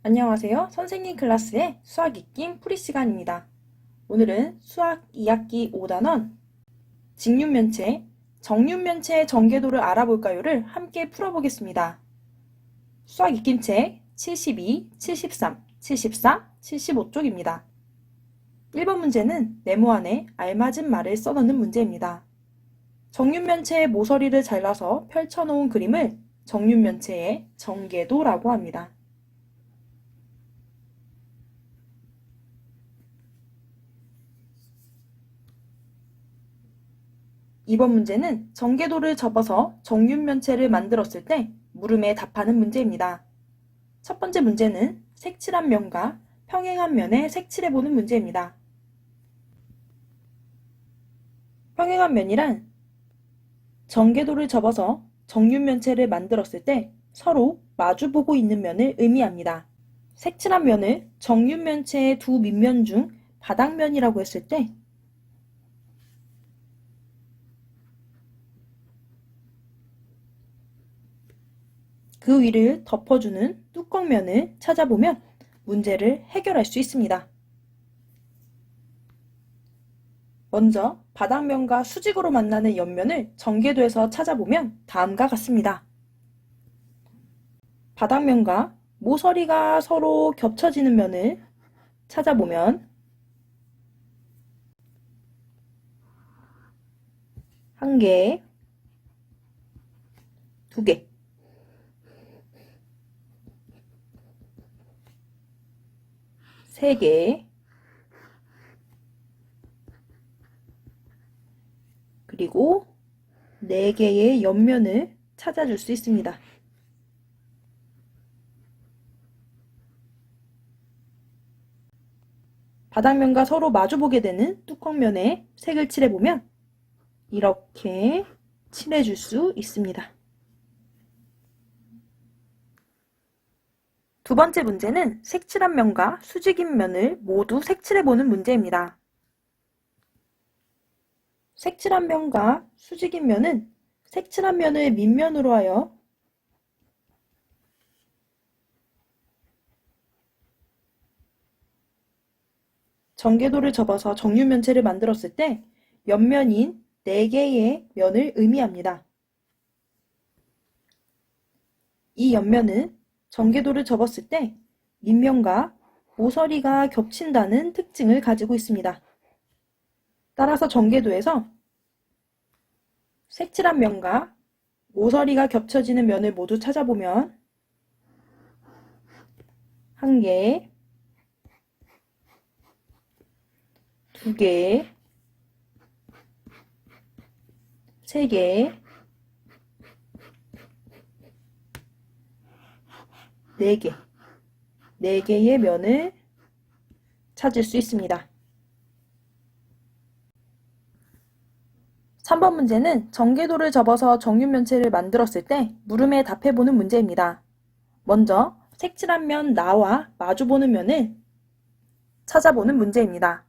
안녕하세요. 선생님 클래스의 수학 익힘 풀이 시간입니다. 오늘은 수학 2학기 5단원 직육면체, 정육면체의 전개도를 알아볼까요를 함께 풀어보겠습니다. 수학 익힘책 72, 73, 74, 75쪽입니다. 1번 문제는 네모안에 알맞은 말을 써넣는 문제입니다. 정육면체의 모서리를 잘라서 펼쳐놓은 그림을 정육면체의 전개도라고 합니다. 2번 문제는 전개도를 접어서 정육면체를 만들었을 때 물음에 답하는 문제입니다. 첫 번째 문제는 색칠한 면과 평행한 면에 색칠해보는 문제입니다. 평행한 면이란 전개도를 접어서 정육면체를 만들었을 때 서로 마주보고 있는 면을 의미합니다. 색칠한 면을 정육면체의 두 밑면 중 바닥면이라고 했을 때 그 위를 덮어주는 뚜껑면을 찾아보면 문제를 해결할 수 있습니다. 먼저 바닥면과 수직으로 만나는 옆면을 전개도에서 찾아보면 다음과 같습니다. 바닥면과 모서리가 서로 겹쳐지는 면을 찾아보면 한 개, 두 개, 세 개, 그리고 네 개의 옆면을 찾아줄 수 있습니다. 바닥면과 서로 마주보게 되는 뚜껑면에 색을 칠해보면 이렇게 칠해줄 수 있습니다. 두 번째 문제는 색칠한 면과 수직인 면을 모두 색칠해보는 문제입니다. 색칠한 면과 수직인 면은 색칠한 면을 밑면으로 하여 전개도를 접어서 정육면체를 만들었을 때 옆면인 4개의 면을 의미합니다. 이 옆면은 전개도를 접었을 때 밑면과 모서리가 겹친다는 특징을 가지고 있습니다. 따라서 전개도에서 색칠한 면과 모서리가 겹쳐지는 면을 모두 찾아보면 한 개, 두 개, 세 개, 네 개, 네 개의 면을 찾을 수 있습니다. 3번 문제는 전개도를 접어서 정육면체를 만들었을 때 물음에 답해보는 문제입니다. 먼저 색칠한 면 나와 마주보는 면을 찾아보는 문제입니다.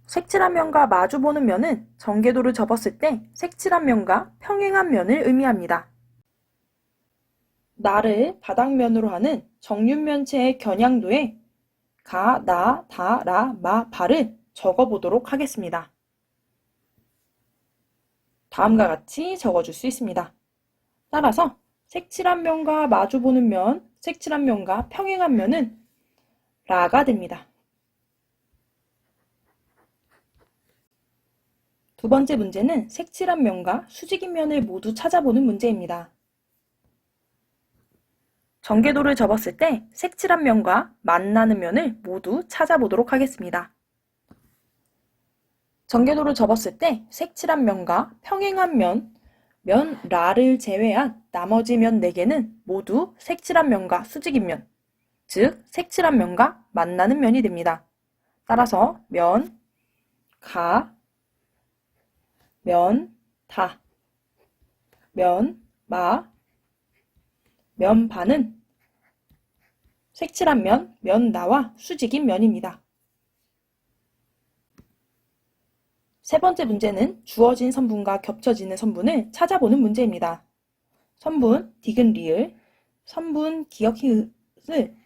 색칠한 면과 마주보는 면은 전개도를 접었을 때 색칠한 면과 평행한 면을 의미합니다. 나를 바닥면으로 하는 정육면체의 겨냥도에 가, 나, 다, 라, 마, 바를 적어보도록 하겠습니다. 다음과 같이 적어줄 수 있습니다. 따라서 색칠한 면과 마주보는 면, 색칠한 면과 평행한 면은 라가 됩니다. 두 번째 문제는 색칠한 면과 수직인 면을 모두 찾아보는 문제입니다. 전개도를 접었을 때 색칠한 면과 만나는 면을 모두 찾아보도록 하겠습니다. 전개도를 접었을 때 색칠한 면과 평행한 면 라를 제외한 나머지 면 4개는 모두 색칠한 면과 수직인 면, 즉 색칠한 면과 만나는 면이 됩니다. 따라서 면, 가, 면, 다, 면, 마, 면 반은 색칠한 면 나와 수직인 면입니다. 세 번째 문제는 주어진 선분과 겹쳐지는 선분을 찾아보는 문제입니다. 선분, 디귿 리을, 선분, 기역 히읗을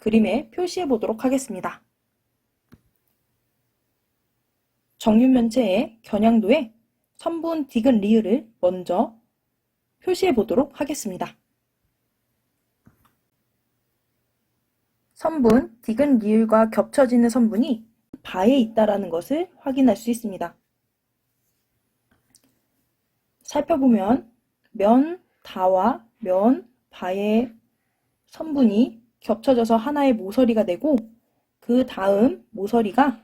그림에 표시해 보도록 하겠습니다. 정육면체의 겨냥도에 선분 디귿 리을을 먼저 표시해 보도록 하겠습니다. 선분 디귿 리을과 겹쳐지는 선분이 바에 있다라는 것을 확인할 수 있습니다. 살펴보면 면 다와 면 바의 선분이 겹쳐져서 하나의 모서리가 되고 그 다음 모서리가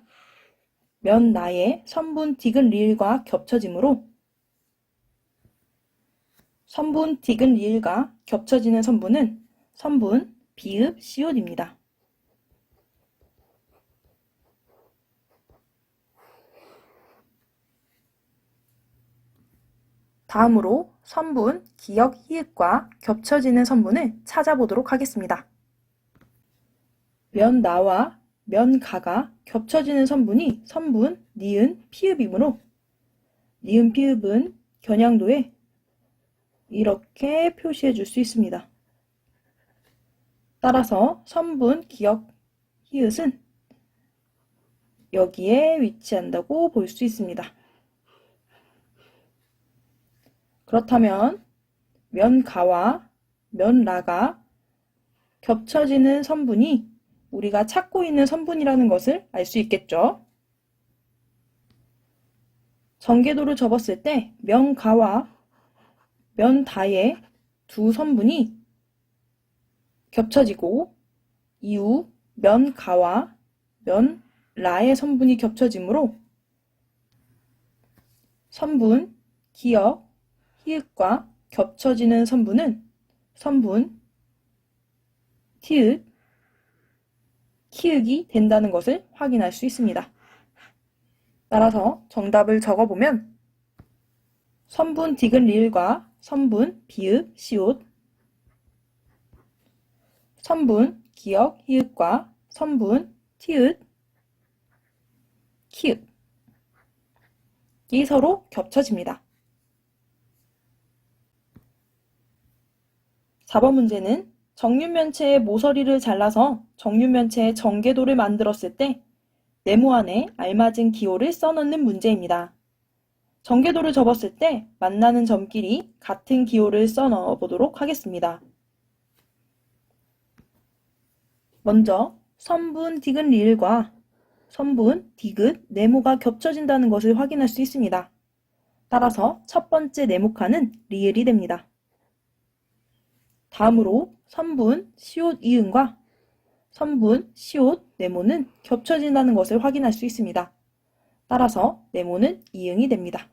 면 나의 선분 디귿 리을과 겹쳐지므로 선분 디귿 리을과 겹쳐지는 선분은 선분 비읍 시옷입니다. 다음으로 선분 기역 히읗과 겹쳐지는 선분을 찾아보도록 하겠습니다. 면 나와 면 가가 겹쳐지는 선분이 선분 니은 피읍이므로 니은 피읍은 겨냥도에 이렇게 표시해 줄 수 있습니다. 따라서 선분 기역 히읗은 여기에 위치한다고 볼 수 있습니다. 그렇다면 면가와 면라가 겹쳐지는 선분이 우리가 찾고 있는 선분이라는 것을 알 수 있겠죠. 전개도를 접었을 때 면가와 면다의 두 선분이 겹쳐지고 이후 면가와 면라의 선분이 겹쳐지므로 선분 기역 히읗과 겹쳐지는 선분은 선분 티읕 키읔이 된다는 것을 확인할 수 있습니다. 따라서 정답을 적어보면 선분 디귿 리을과 선분 비읍 시옷, 선분 기역 히읗과 선분 티읕 키읔이 서로 겹쳐집니다. 4번 문제는 정육면체의 모서리를 잘라서 정육면체의 전개도를 만들었을 때 네모 안에 알맞은 기호를 써넣는 문제입니다. 전개도를 접었을 때 만나는 점끼리 같은 기호를 써넣어 보도록 하겠습니다. 먼저 선분 디귿 리을과 선분 디귿 네모가 겹쳐진다는 것을 확인할 수 있습니다. 따라서 첫 번째 네모칸은 리을이 됩니다. 다음으로 선분 시옷 이응과 선분 시옷 네모는 겹쳐진다는 것을 확인할 수 있습니다. 따라서 네모는 이응이 됩니다.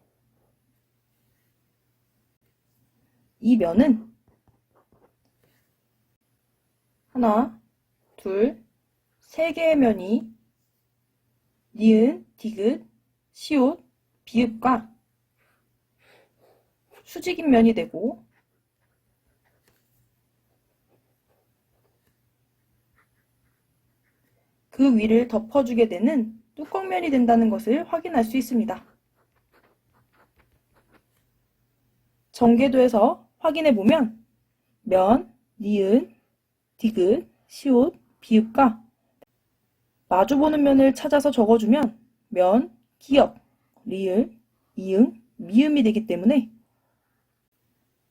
이 면은 하나, 둘, 세 개의 면이 니은, 디귿, 시옷, 비읍과 수직인 면이 되고 그 위를 덮어주게 되는 뚜껑면이 된다는 것을 확인할 수 있습니다. 전개도에서 확인해보면 면, 니은, 디귿, 시옷, 비읍과 마주보는 면을 찾아서 적어주면 면, 기역, 리을, 이응, 미음이 되기 때문에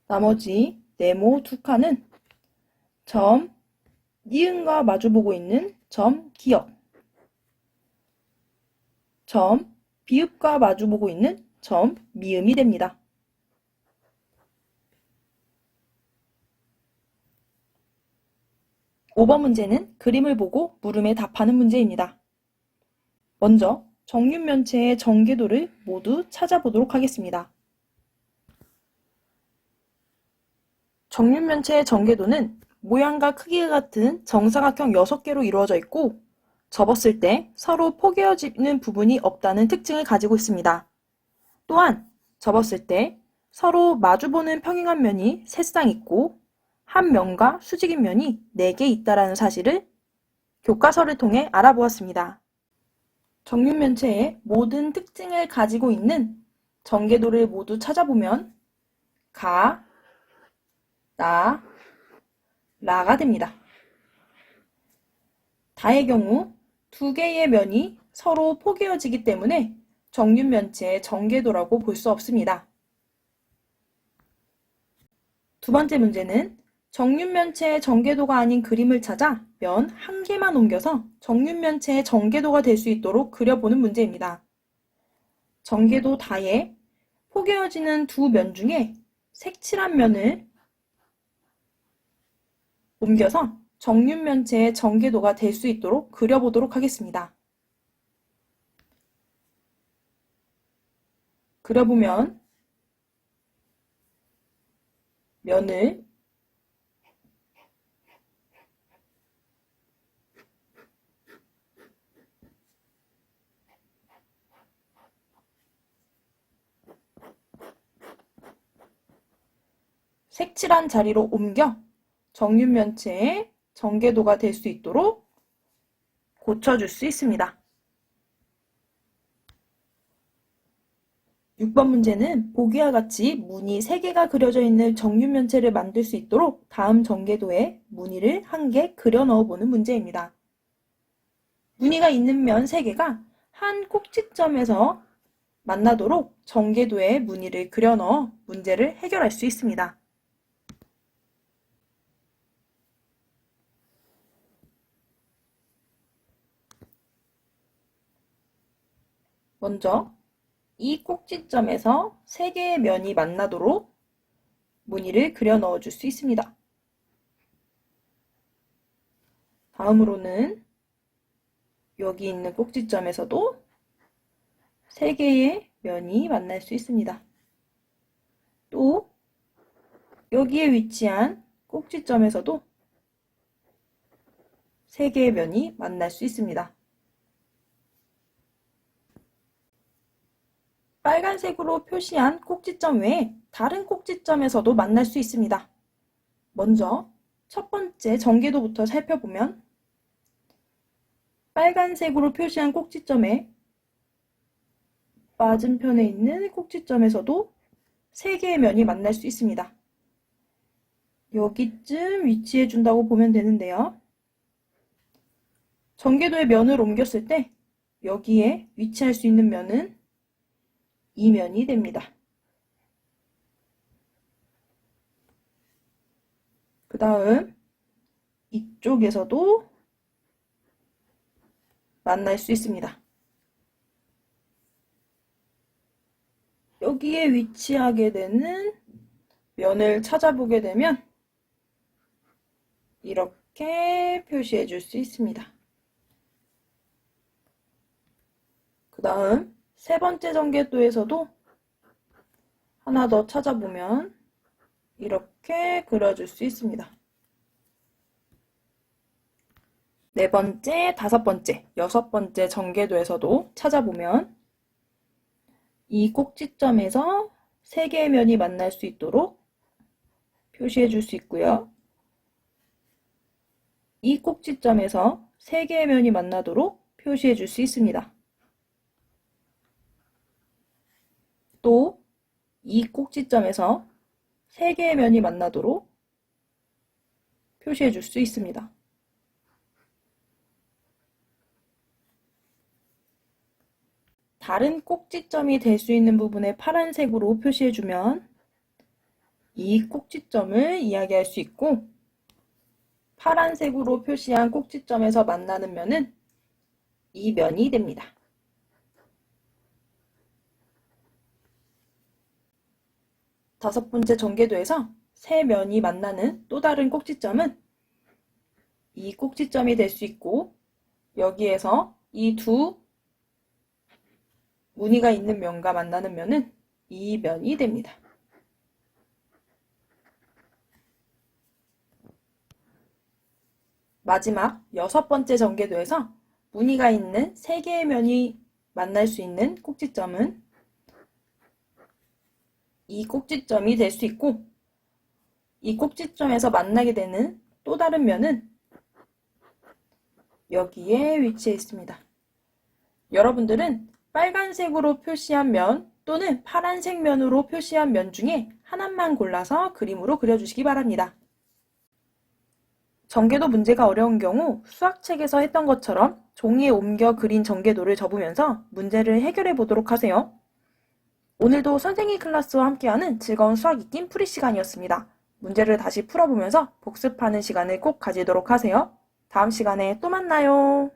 나머지 네모 두 칸은 점, 니은과 마주보고 있는 점, 기역, 점, 비읍과 마주보고 있는 점, 미음이 됩니다. (5번) 문제는 그림을 보고 물음에 답하는 문제입니다. 먼저 정육면체의 전개도를 모두 찾아보도록 하겠습니다. 정육면체의 전개도는 모양과 크기가 같은 정사각형 6개로 이루어져 있고 접었을 때 서로 포개어지는 부분이 없다는 특징을 가지고 있습니다. 또한 접었을 때 서로 마주보는 평행한 면이 3쌍 있고 한 면과 수직인 면이 4개 있다는 사실을 교과서를 통해 알아보았습니다. 정육면체의 모든 특징을 가지고 있는 전개도를 모두 찾아보면 가, 나, 라가 됩니다. 다의 경우 두 개의 면이 서로 포개어지기 때문에 정육면체의 정궤도라고 볼 수 없습니다. 두 번째 문제는 정육면체의 정궤도가 아닌 그림을 찾아 면 한 개만 옮겨서 정육면체의 정궤도가 될 수 있도록 그려보는 문제입니다. 정궤도 다에 포개어지는 두 면 중에 색칠한 면을 옮겨서 정육면체의 정궤도가 될 수 있도록 그려보도록 하겠습니다. 그려보면 면을 색칠한 자리로 옮겨 정육면체의 정궤도가 될 수 있도록 고쳐줄 수 있습니다. 6번 문제는 보기와 같이 무늬 3개가 그려져 있는 정육면체를 만들 수 있도록 다음 정궤도에 무늬를 1개 그려 넣어보는 문제입니다. 무늬가 있는 면 3개가 한 꼭지점에서 만나도록 정궤도에 무늬를 그려 넣어 문제를 해결할 수 있습니다. 먼저 이 꼭지점에서 3개의 면이 만나도록 무늬를 그려 넣어 줄 수 있습니다. 다음으로는 여기 있는 꼭지점에서도 3개의 면이 만날 수 있습니다. 또 여기에 위치한 꼭지점에서도 3개의 면이 만날 수 있습니다. 빨간색으로 표시한 꼭지점 외에 다른 꼭지점에서도 만날 수 있습니다. 먼저 첫 번째 정궤도부터 살펴보면 빨간색으로 표시한 꼭지점에 맞은편에 있는 꼭지점에서도 3개의 면이 만날 수 있습니다. 여기쯤 위치해 준다고 보면 되는데요. 정궤도의 면을 옮겼을 때 여기에 위치할 수 있는 면은 이 면이 됩니다. 그 다음 이쪽에서도 만날 수 있습니다. 여기에 위치하게 되는 면을 찾아보게 되면 이렇게 표시해 줄 수 있습니다. 그 다음 세 번째 정궤도에서도 하나 더 찾아보면 이렇게 그려줄 수 있습니다. 네 번째, 다섯 번째, 여섯 번째 정궤도에서도 찾아보면 이 꼭지점에서 3개의 면이 만날 수 있도록 표시해 줄 수 있고요. 이 꼭지점에서 3개의 면이 만나도록 표시해 줄 수 있습니다. 또 이 꼭지점에서 3개의 면이 만나도록 표시해 줄 수 있습니다. 다른 꼭지점이 될 수 있는 부분에 파란색으로 표시해 주면 이 꼭지점을 이야기할 수 있고, 파란색으로 표시한 꼭지점에서 만나는 면은 이 면이 됩니다. 다섯 번째 정궤도에서 세 면이 만나는 또 다른 꼭지점은 이 꼭지점이 될 수 있고, 여기에서 이 두 무늬가 있는 면과 만나는 면은 이 면이 됩니다. 마지막 여섯 번째 정궤도에서 무늬가 있는 3개의 면이 만날 수 있는 꼭지점은 이 꼭지점이 될 수 있고, 이 꼭지점에서 만나게 되는 또 다른 면은 여기에 위치해 있습니다. 여러분들은 빨간색으로 표시한 면 또는 파란색 면으로 표시한 면 중에 하나만 골라서 그림으로 그려주시기 바랍니다. 전개도 문제가 어려운 경우 수학책에서 했던 것처럼 종이에 옮겨 그린 전개도를 접으면서 문제를 해결해 보도록 하세요. 오늘도 선생님 클래스와 함께하는 즐거운 수학 익힘 풀이 시간이었습니다. 문제를 다시 풀어보면서 복습하는 시간을 꼭 가지도록 하세요. 다음 시간에 또 만나요.